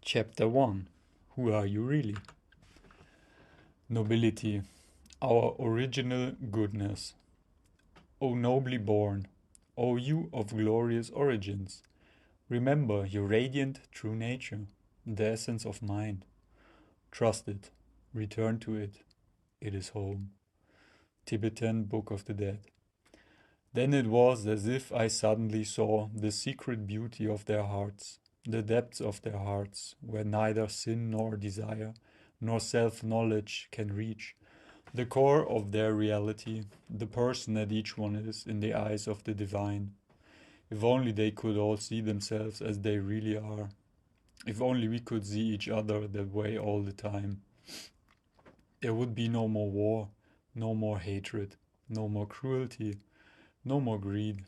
Chapter 1. Who are you really? Nobility, our original goodness. O nobly born, O you of glorious origins, remember your radiant true nature, the essence of mind. Trust it, return to it, it is home. Tibetan Book of the Dead. Then it was as if I suddenly saw the secret beauty of their hearts, the depths of their hearts, where neither sin nor desire, nor self-knowledge can reach, the core of their reality, the person that each one is in the eyes of the divine. If only they could all see themselves as they really are. If only we could see each other that way all the time. There would be no more war, no more hatred, no more cruelty, no more greed.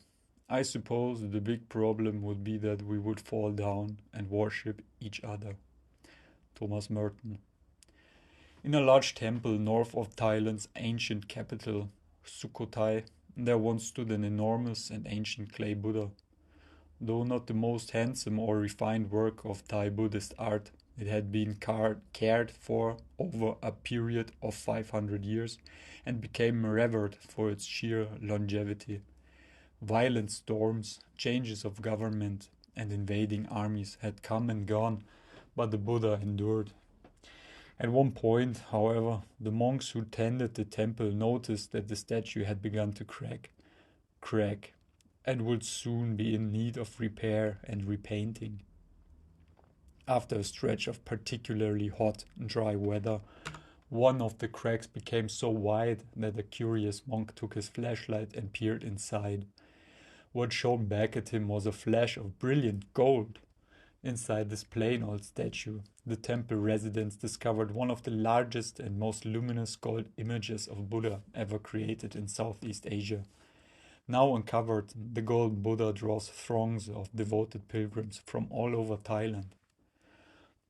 I suppose the big problem would be that we would fall down and worship each other. Thomas Merton. In a large temple north of Thailand's ancient capital, Sukhothai, there once stood an enormous and ancient clay Buddha. Though not the most handsome or refined work of Thai Buddhist art, it had been cared for over a period of 500 years and became revered for its sheer longevity. Violent storms, changes of government, and invading armies had come and gone, but the Buddha endured. At one point, however, the monks who tended the temple noticed that the statue had begun to crack, and would soon be in need of repair and repainting. After a stretch of particularly hot and dry weather, one of the cracks became so wide that a curious monk took his flashlight and peered inside. What shone back at him was a flash of brilliant gold. Inside this plain old statue, the temple residents discovered one of the largest and most luminous gold images of Buddha ever created in Southeast Asia. Now uncovered, the golden Buddha draws throngs of devoted pilgrims from all over Thailand.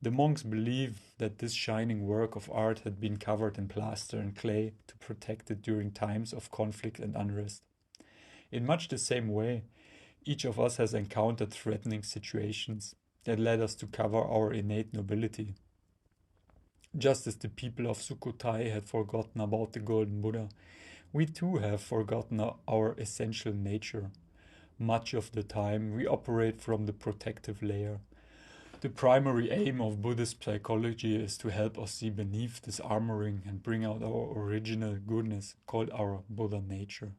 The monks believe that this shining work of art had been covered in plaster and clay to protect it during times of conflict and unrest. In much the same way, each of us has encountered threatening situations that led us to cover our innate nobility. Just as the people of Sukhothai had forgotten about the golden Buddha, we too have forgotten our essential nature. Much of the time, we operate from the protective layer. The primary aim of Buddhist psychology is to help us see beneath this armoring and bring out our original goodness, called our Buddha nature.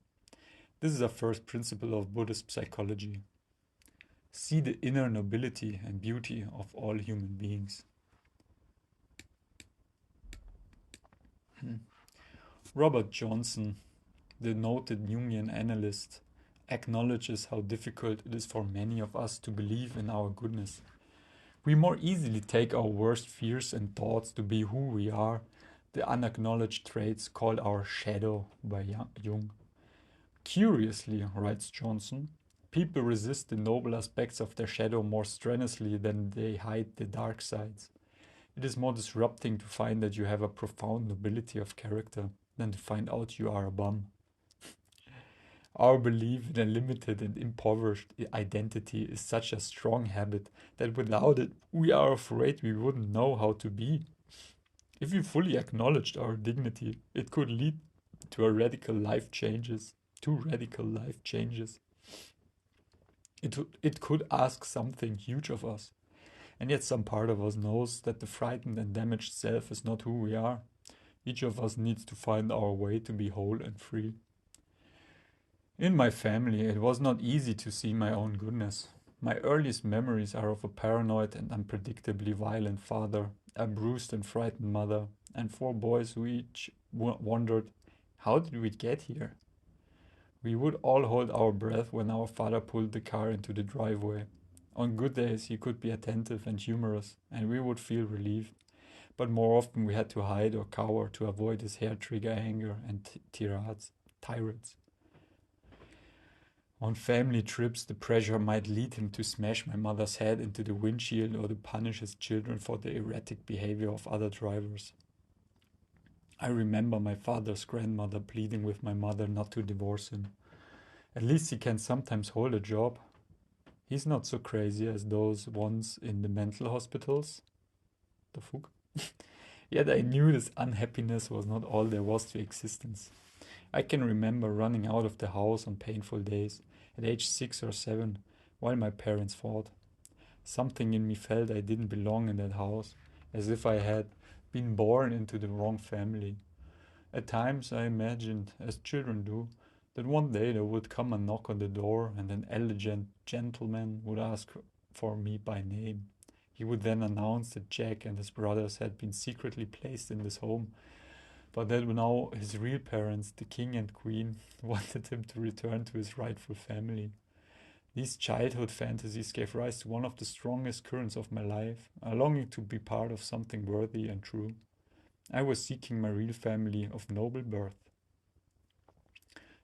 This is a first principle of Buddhist psychology. See the inner nobility and beauty of all human beings. Robert Johnson, the noted Jungian analyst, acknowledges how difficult it is for many of us to believe in our goodness. We more easily take our worst fears and thoughts to be who we are, the unacknowledged traits called our shadow by Jung. Curiously, writes Johnson, people resist the noble aspects of their shadow more strenuously than they hide the dark sides. It is more disrupting to find that you have a profound nobility of character than to find out you are a bum. Our belief in a limited and impoverished identity is such a strong habit that without it, we are afraid we wouldn't know how to be. If we fully acknowledged our dignity, it could lead to radical life changes. It could ask something huge of us. And yet some part of us knows that the frightened and damaged self is not who we are. Each of us needs to find our way to be whole and free. In my family, it was not easy to see my own goodness. My earliest memories are of a paranoid and unpredictably violent father, a bruised and frightened mother, and 4 boys who each wondered, how did we get here? We would all hold our breath when our father pulled the car into the driveway. On good days, he could be attentive and humorous, and we would feel relieved. But more often we had to hide or cower to avoid his hair-trigger anger and tirades. On family trips, the pressure might lead him to smash my mother's head into the windshield or to punish his children for the erratic behavior of other drivers. I remember my father's grandmother pleading with my mother not to divorce him. At least he can sometimes hold a job. He's not so crazy as those ones in the mental hospitals. The fuck? Yet I knew this unhappiness was not all there was to existence. I can remember running out of the house on painful days, at age 6 or 7, while my parents fought. Something in me felt I didn't belong in that house, as if I had been born into the wrong family. At times I imagined, as children do, that one day there would come a knock on the door and an elegant gentleman would ask for me by name. He would then announce that Jack and his brothers had been secretly placed in this home, but that now his real parents, the king and queen, wanted him to return to his rightful family. These childhood fantasies gave rise to one of the strongest currents of my life, a longing to be part of something worthy and true. I was seeking my real family of noble birth.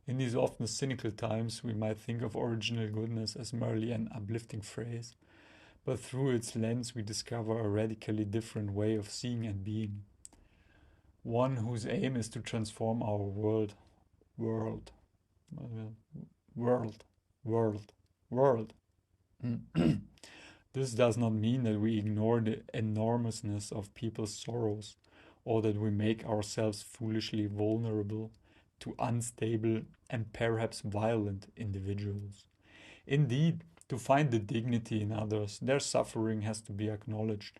In these often cynical times, we might think of original goodness as merely an uplifting phrase, but through its lens, we discover a radically different way of seeing and being. One whose aim is to transform our world, world, world, world. This does not mean that we ignore the enormousness of people's sorrows or that we make ourselves foolishly vulnerable to unstable and perhaps violent individuals. Indeed, to find the dignity in others, their suffering has to be acknowledged.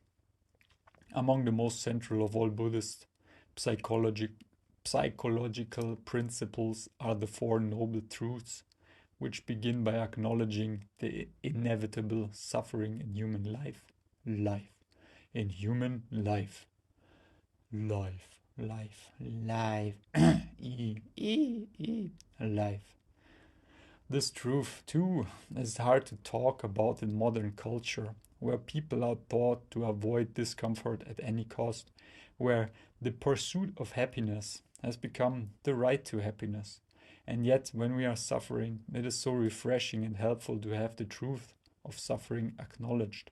Among the most central of all Buddhist psychologi- psychological principles are the Four Noble Truths, which begin by acknowledging the inevitable suffering in human life. Life. In human life. Life. Life. Life. Life. This truth, too, is hard to talk about in modern culture, where people are taught to avoid discomfort at any cost, where the pursuit of happiness has become the right to happiness. And yet, when we are suffering, it is so refreshing and helpful to have the truth of suffering acknowledged.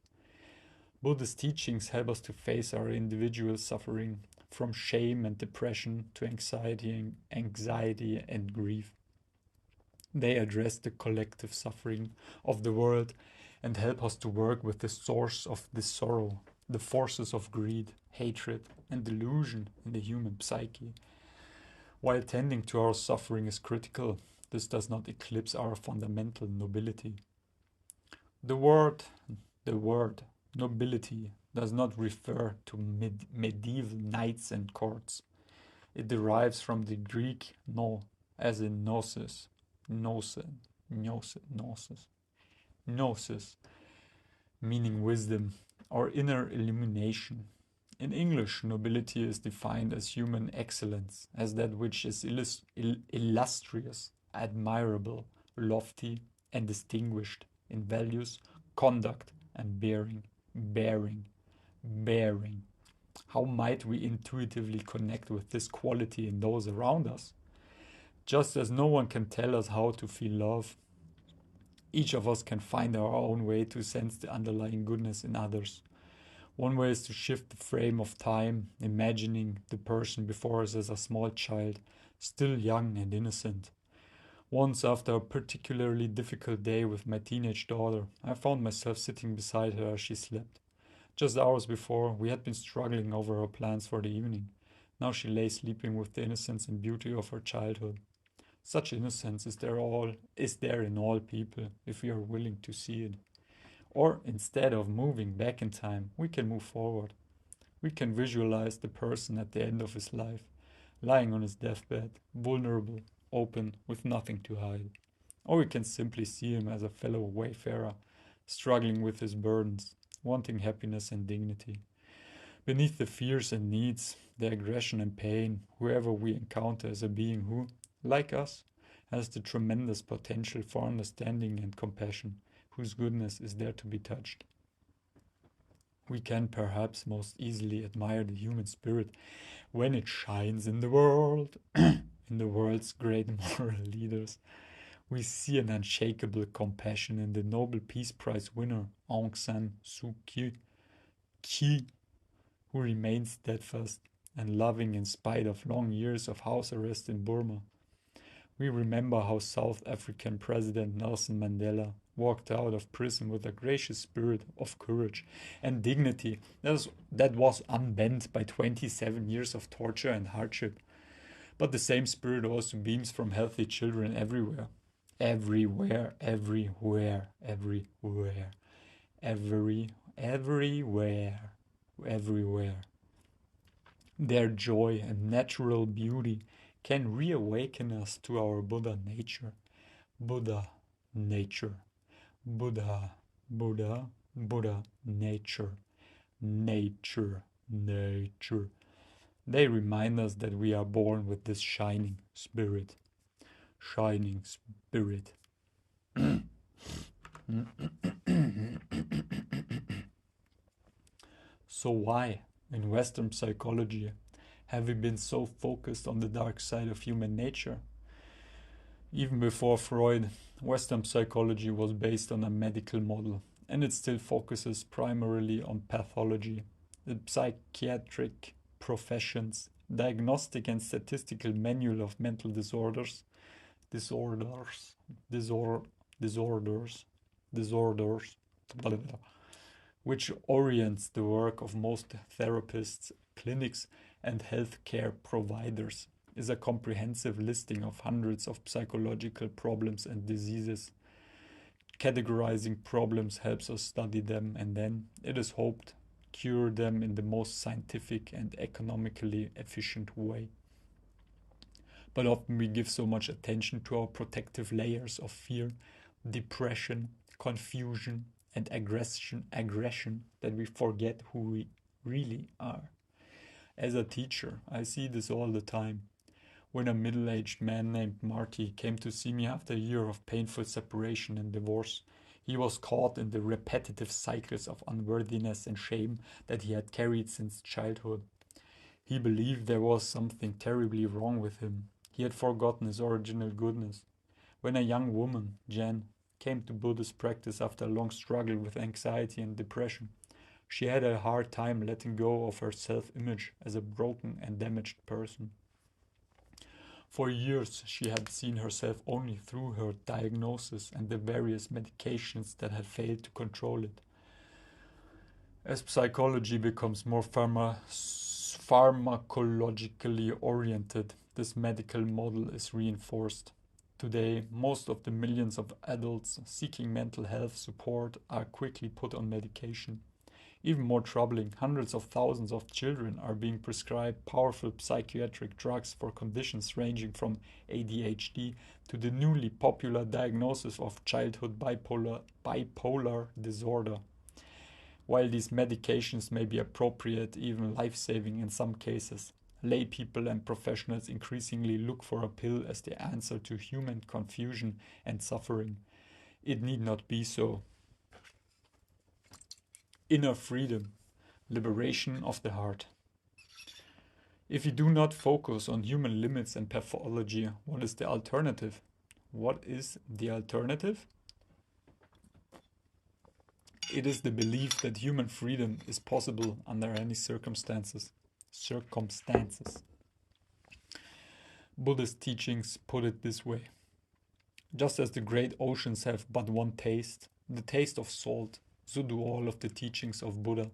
Buddhist teachings help us to face our individual suffering, from shame and depression to anxiety and grief. They address the collective suffering of the world and help us to work with the source of this sorrow, the forces of greed, hatred, and delusion in the human psyche. While tending to our suffering is critical, this does not eclipse our fundamental nobility. The word nobility does not refer to medieval knights and courts. It derives from the Greek no, as in gnosis, gnosis, meaning wisdom or inner illumination. In English, nobility is defined as human excellence, as that which is illustrious, admirable, lofty, and distinguished in values, conduct, and bearing. How might we intuitively connect with this quality in those around us? Just as no one can tell us how to feel love, each of us can find our own way to sense the underlying goodness in others. One way is to shift the frame of time, imagining the person before us as a small child, still young and innocent. Once, after a particularly difficult day with my teenage daughter, I found myself sitting beside her as she slept. Just hours before, we had been struggling over our plans for the evening. Now she lay sleeping with the innocence and beauty of her childhood. Such innocence is there in all people, if we are willing to see it. Or instead of moving back in time, we can move forward. We can visualize the person at the end of his life, lying on his deathbed, vulnerable, open, with nothing to hide. Or we can simply see him as a fellow wayfarer, struggling with his burdens, wanting happiness and dignity. Beneath the fears and needs, the aggression and pain, whoever we encounter is a being who, like us, has the tremendous potential for understanding and compassion, whose goodness is there to be touched. We can perhaps most easily admire the human spirit when it shines in the world, in the world's great moral leaders. We see an unshakable compassion in the Nobel Peace Prize winner Aung San Suu Kyi, who remains steadfast and loving in spite of long years of house arrest in Burma. We remember how South African President Nelson Mandela walked out of prison with a gracious spirit of courage and dignity that was unbent by 27 years of torture and hardship. But the same spirit also beams from healthy children everywhere. Everywhere, everywhere, everywhere, everywhere, everywhere. Their joy and natural beauty can reawaken us to our Buddha nature. Buddha nature. Buddha, Buddha, Buddha nature. Nature, nature. They remind us that we are born with this shining spirit. Shining spirit. So why, in Western psychology, have we been so focused on the dark side of human nature? Even before Freud, Western psychology was based on a medical model, and it still focuses primarily on pathology. The psychiatric professions, diagnostic and statistical manual of mental disorders, disorders, blah, blah, blah, which orients the work of most therapists, clinics, and healthcare providers, is a comprehensive listing of hundreds of psychological problems and diseases. Categorizing problems helps us study them and then, it is hoped, cure them in the most scientific and economically efficient way. But often we give so much attention to our protective layers of fear, depression, confusion, and aggression that we forget who we really are. As a teacher, I see this all the time. When a middle-aged man named Marty came to see me after a year of painful separation and divorce, he was caught in the repetitive cycles of unworthiness and shame that he had carried since childhood. He believed there was something terribly wrong with him. He had forgotten his original goodness. When a young woman, Jen, came to Buddhist practice after a long struggle with anxiety and depression, she had a hard time letting go of her self-image as a broken and damaged person. For years, she had seen herself only through her diagnosis and the various medications that had failed to control it. As psychology becomes more pharmacologically oriented, this medical model is reinforced. Today, most of the millions of adults seeking mental health support are quickly put on medication. Even more troubling, hundreds of thousands of children are being prescribed powerful psychiatric drugs for conditions ranging from ADHD to the newly popular diagnosis of childhood bipolar disorder. While these medications may be appropriate, even life-saving in some cases, lay people and professionals increasingly look for a pill as the answer to human confusion and suffering. It need not be so. Inner freedom, liberation of the heart. If we do not focus on human limits and pathology, what is the alternative? What is the alternative? It is the belief that human freedom is possible under any circumstances. Buddhist teachings put it this way. Just as the great oceans have but one taste, the taste of salt, so do all of the teachings of Buddha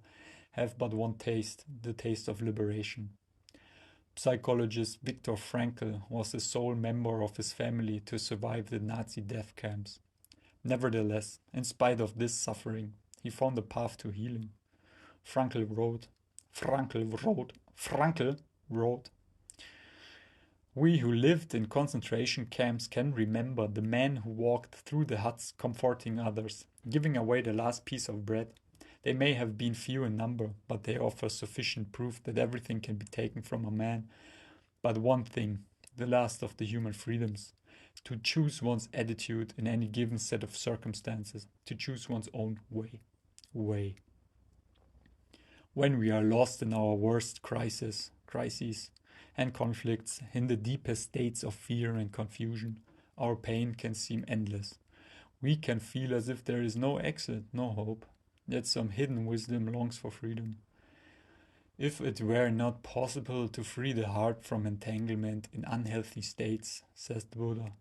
have but one taste, the taste of liberation. Psychologist Viktor Frankl was the sole member of his family to survive the Nazi death camps. Nevertheless, in spite of this suffering, he found a path to healing. Frankl wrote, "We who lived in concentration camps can remember the men who walked through the huts comforting others, giving away the last piece of bread. They may have been few in number, but they offer sufficient proof that everything can be taken from a man. But one thing, the last of the human freedoms, to choose one's attitude in any given set of circumstances, to choose one's own way. When we are lost in our worst crises, and conflicts, in the deepest states of fear and confusion, our pain can seem endless. We can feel as if there is no exit, no hope, yet some hidden wisdom longs for freedom. If it were not possible to free the heart from entanglement in unhealthy states, says the Buddha,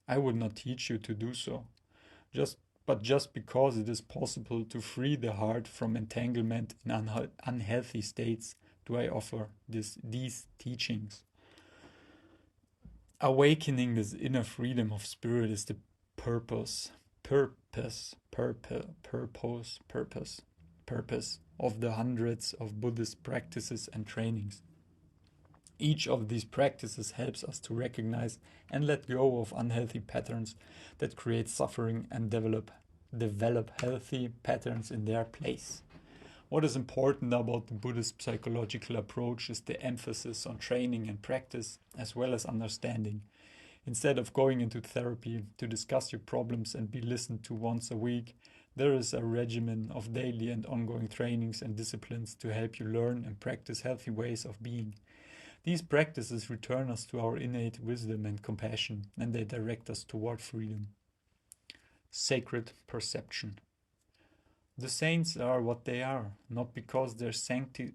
I would not teach you to do so. Just but just because it is possible to free the heart from entanglement in unhealthy states, do I offer these teachings. Awakening this inner freedom of spirit is the purpose, purpose of the hundreds of Buddhist practices and trainings. Each of these practices helps us to recognize and let go of unhealthy patterns that create suffering and develop healthy patterns in their place. What is important about the Buddhist psychological approach is the emphasis on training and practice as well as understanding. Instead of going into therapy to discuss your problems and be listened to once a week, there is a regimen of daily and ongoing trainings and disciplines to help you learn and practice healthy ways of being. These practices return us to our innate wisdom and compassion, and they direct us toward freedom. Sacred perception. The saints are what they are, not because their sanctity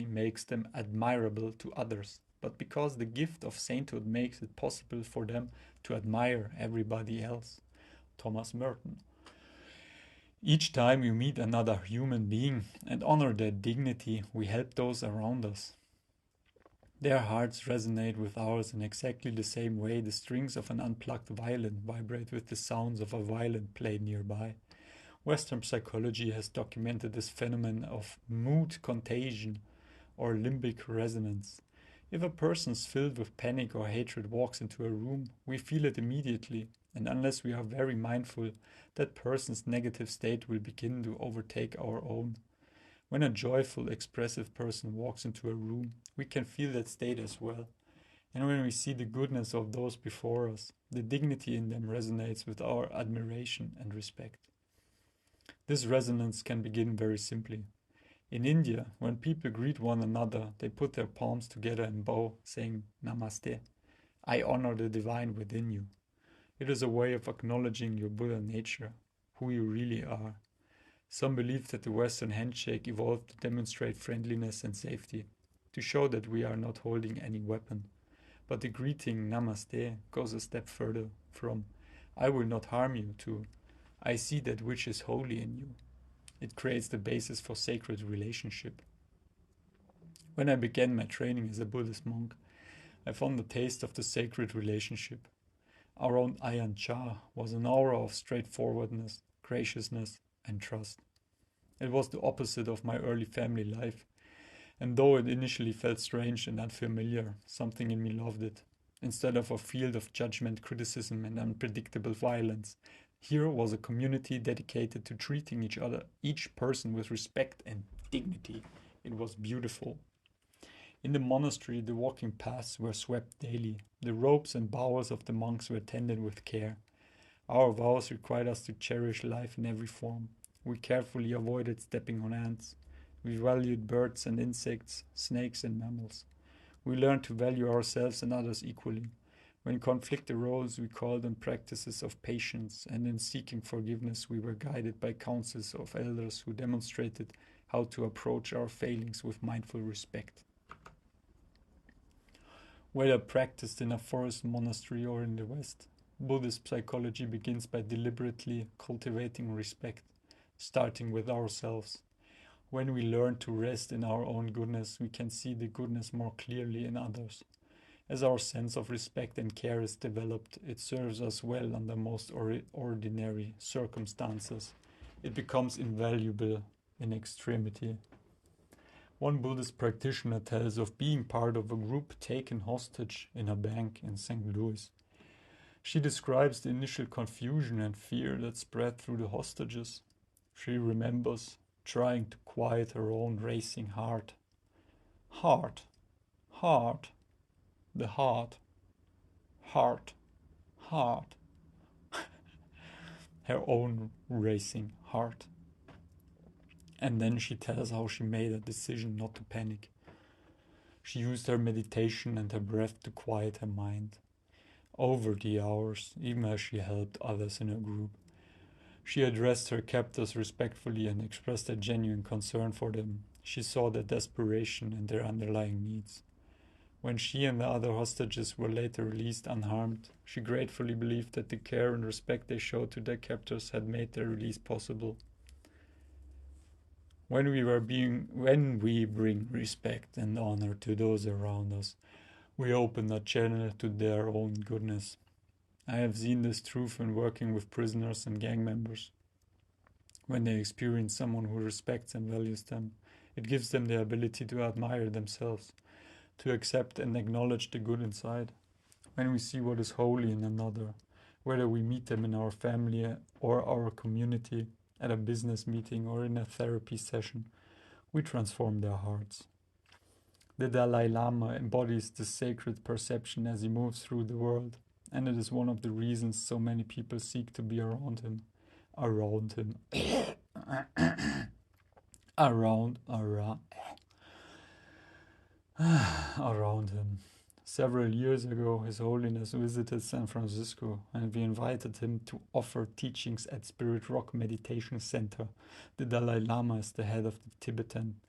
makes them admirable to others, but because the gift of sainthood makes it possible for them to admire everybody else. Thomas Merton. Each time we meet another human being and honor their dignity, we help those around us. Their hearts resonate with ours in exactly the same way the strings of an unplugged violin vibrate with the sounds of a violin played nearby. Western psychology has documented this phenomenon of mood contagion or limbic resonance. If a person filled with panic or hatred walks into a room, we feel it immediately, and unless we are very mindful, that person's negative state will begin to overtake our own. When a joyful, expressive person walks into a room, we can feel that state as well. And when we see the goodness of those before us, the dignity in them resonates with our admiration and respect. This resonance can begin very simply. In India, when people greet one another, they put their palms together and bow, saying Namaste. I honor the divine within you. It is a way of acknowledging your Buddha nature, who you really are. Some believe that the Western handshake evolved to demonstrate friendliness and safety, to show that we are not holding any weapon. But the greeting Namaste goes a step further from I will not harm you to I see that which is holy in you. It creates the basis for sacred relationship. When I began my training as a Buddhist monk, I found the taste of the sacred relationship. Our own Ayan Cha was an aura of straightforwardness, graciousness, and trust. It was the opposite of my early family life, and though it initially felt strange and unfamiliar, something in me loved it. Instead of a field of judgment, criticism, and unpredictable violence, here was a community dedicated to treating each person with respect and dignity. It was beautiful. In the monastery, the walking paths were swept daily. The robes and bowels of the monks were tended with care. Our vows required us to cherish life in every form. We carefully avoided stepping on ants. We valued birds and insects, snakes and mammals. We learned to value ourselves and others equally. When conflict arose, we called on practices of patience, and in seeking forgiveness, we were guided by counsels of elders who demonstrated how to approach our failings with mindful respect. Whether practiced in a forest monastery or in the West, Buddhist psychology begins by deliberately cultivating respect, starting with ourselves. When we learn to rest in our own goodness, we can see the goodness more clearly in others. As our sense of respect and care is developed, it serves us well under most ordinary circumstances. It becomes invaluable in extremity. One Buddhist practitioner tells of being part of a group taken hostage in a bank in St. Louis. She describes the initial confusion and fear that spread through the hostages. She remembers trying to quiet her own racing heart. Heart, heart, the heart, heart, heart. Her own racing heart. And then she tells how she made a decision not to panic. She used her meditation and her breath to quiet her mind. Over the hours, even as she helped others in her group, she addressed her captors respectfully and expressed a genuine concern for them. She saw their desperation and their underlying needs. When she and the other hostages were later released unharmed, she gratefully believed that the care and respect they showed to their captors had made their release possible. When we bring respect and honor to those around us, we open a channel to their own goodness. I have seen this truth when working with prisoners and gang members. When they experience someone who respects and values them, it gives them the ability to admire themselves, to accept and acknowledge the good inside. When we see what is holy in another, whether we meet them in our family or our community, at a business meeting or in a therapy session, we transform their hearts. The Dalai Lama embodies this sacred perception as he moves through the world, and it is one of the reasons so many people seek to be around him. Around him. Around him. Several years ago, His Holiness visited San Francisco and we invited him to offer teachings at Spirit Rock Meditation Center. The Dalai Lama is the head of the Tibetan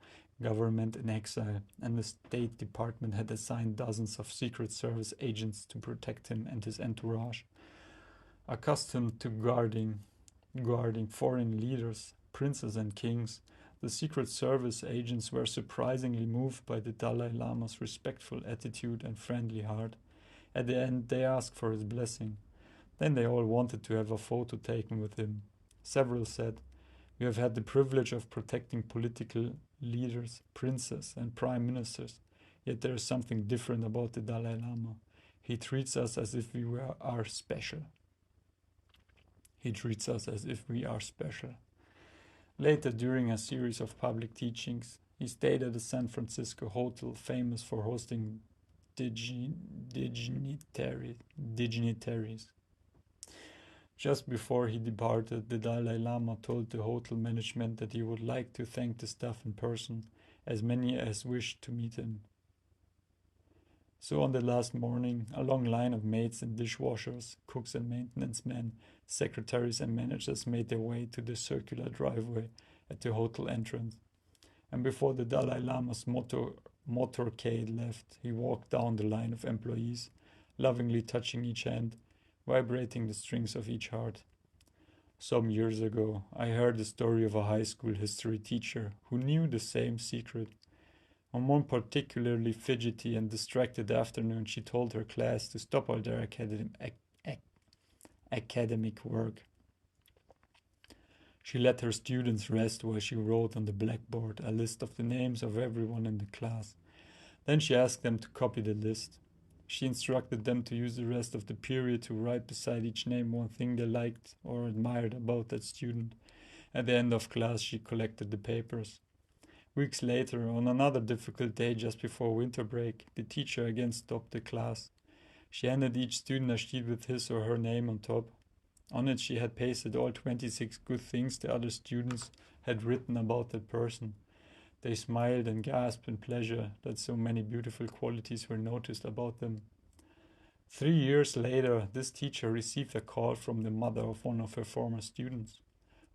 government in exile, and the State Department had assigned dozens of Secret Service agents to protect him and his entourage. Accustomed to guarding foreign leaders, princes and kings, the Secret Service agents were surprisingly moved by the Dalai Lama's respectful attitude and friendly heart. At the end, they asked for his blessing. Then they all wanted to have a photo taken with him. Several said, "We have had the privilege of protecting political leaders, princes, and prime ministers. Yet there is something different about the Dalai Lama. He treats us as if we are special. He treats us as if we are special." Later, during a series of public teachings, he stayed at a San Francisco hotel famous for hosting dignitaries. Just before he departed, the Dalai Lama told the hotel management that he would like to thank the staff in person, as many as wished to meet him. So on the last morning, a long line of maids and dishwashers, cooks and maintenance men, secretaries and managers made their way to the circular driveway at the hotel entrance. And before the Dalai Lama's motorcade left, he walked down the line of employees, lovingly touching each hand, vibrating the strings of each heart. Some years ago, I heard the story of a high school history teacher who knew the same secret. On one particularly fidgety and distracted afternoon, she told her class to stop all their academic work. She let her students rest while she wrote on the blackboard a list of the names of everyone in the class. Then she asked them to copy the list. She instructed them to use the rest of the period to write beside each name one thing they liked or admired about that student. At the end of class, she collected the papers. Weeks later, on another difficult day just before winter break, the teacher again stopped the class. She handed each student a sheet with his or her name on top. On it she had pasted all 26 good things the other students had written about that person. They smiled and gasped in pleasure that so many beautiful qualities were noticed about them. 3 years later, this teacher received a call from the mother of one of her former students.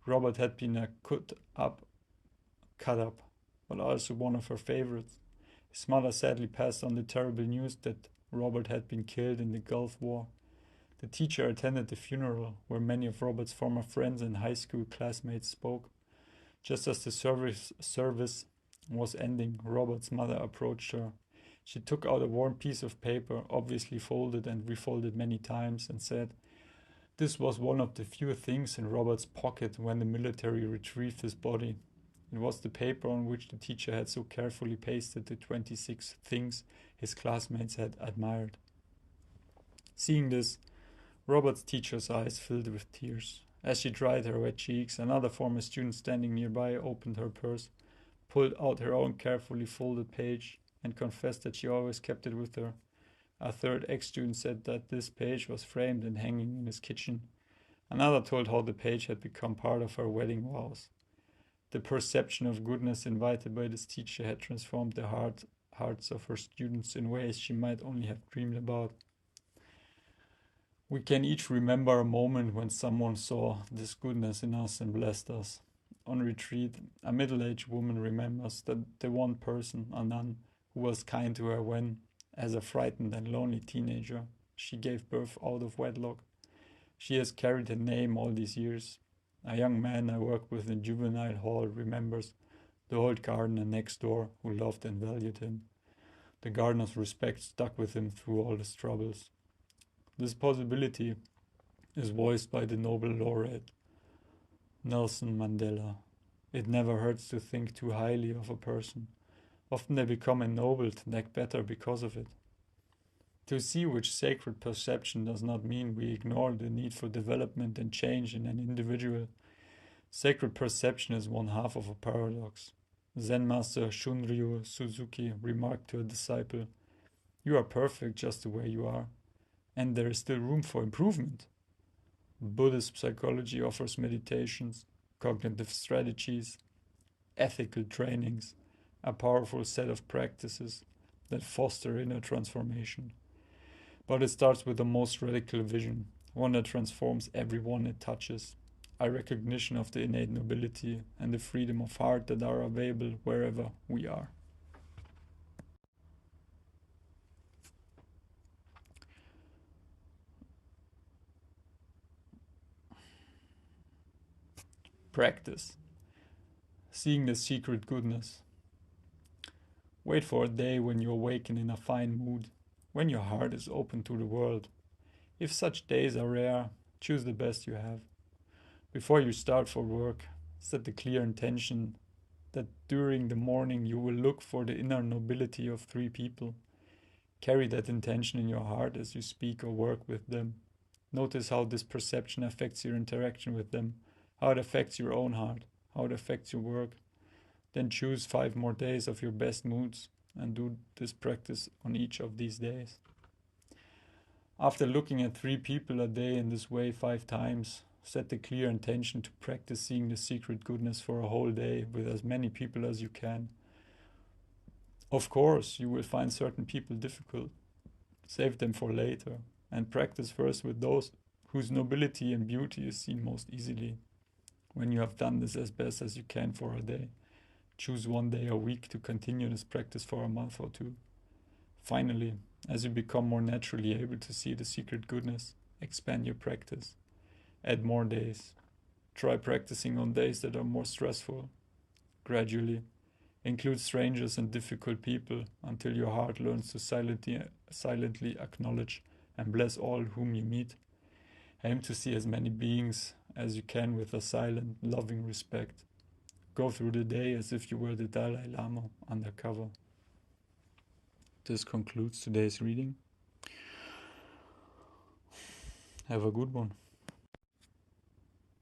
Robert had been a cut up, but also one of her favorites. His mother sadly passed on the terrible news that Robert had been killed in the Gulf War. The teacher attended the funeral, where many of Robert's former friends and high school classmates spoke. Just as the service was ending, Robert's mother approached her. She took out a worn piece of paper, obviously folded and refolded many times, and said, "This was one of the few things in Robert's pocket when the military retrieved his body. It was the paper on which the teacher had so carefully pasted the 26 things his classmates had admired." Seeing this, Robert's teacher's eyes filled with tears. As she dried her wet cheeks, another former student standing nearby opened her purse, pulled out her own carefully folded page, and confessed that she always kept it with her. A third ex-student said that this page was framed and hanging in his kitchen. Another told how the page had become part of her wedding vows. The perception of goodness invited by this teacher had transformed the hearts of her students in ways she might only have dreamed about. We can each remember a moment when someone saw this goodness in us and blessed us. On retreat, a middle-aged woman remembers that the one person, a nun, who was kind to her when, As a frightened and lonely teenager, she gave birth out of wedlock. She has carried her name all these years. A young man I work with in juvenile hall remembers the old gardener next door who loved and valued him. The gardener's respect stuck with him through all his troubles. This possibility is voiced by the Nobel laureate, Nelson Mandela. It never hurts to think too highly of a person. Often they become ennobled and act better because of it. To see which sacred perception does not mean we ignore the need for development and change in an individual. Sacred perception is one half of a paradox. Zen master Shunryu Suzuki remarked to a disciple, "You are perfect just the way you are, and there is still room for improvement." Buddhist psychology offers meditations, cognitive strategies, ethical trainings, a powerful set of practices that foster inner transformation. But it starts with the most radical vision, one that transforms everyone it touches, a recognition of the innate nobility and the freedom of heart that are available wherever we are. Practice. Seeing the secret goodness. Wait for a day when you awaken in a fine mood, when your heart is open to the world. If such days are rare, choose the best you have. Before you start for work, set the clear intention that during the morning you will look for the inner nobility of 3 people. Carry that intention in your heart as you speak or work with them. Notice how this perception affects your interaction with them, how it affects your own heart, how it affects your work. Then choose 5 more days of your best moods and do this practice on each of these days. After looking at 3 people a day in this way 5 times, set the clear intention to practice seeing the secret goodness for a whole day with as many people as you can. Of course, you will find certain people difficult. Save them for later and practice first with those whose nobility and beauty is seen most easily. When you have done this as best as you can for a day, choose 1 day a week to continue this practice for a month or 2. Finally, as you become more naturally able to see the secret goodness, expand your practice. Add more days. Try practicing on days that are more stressful. Gradually, include strangers and difficult people until your heart learns to silently acknowledge and bless all whom you meet. Aim to see as many beings as you can with a silent, loving respect. Go through the day as if you were the Dalai Lama undercover. This concludes today's reading. Have a good one.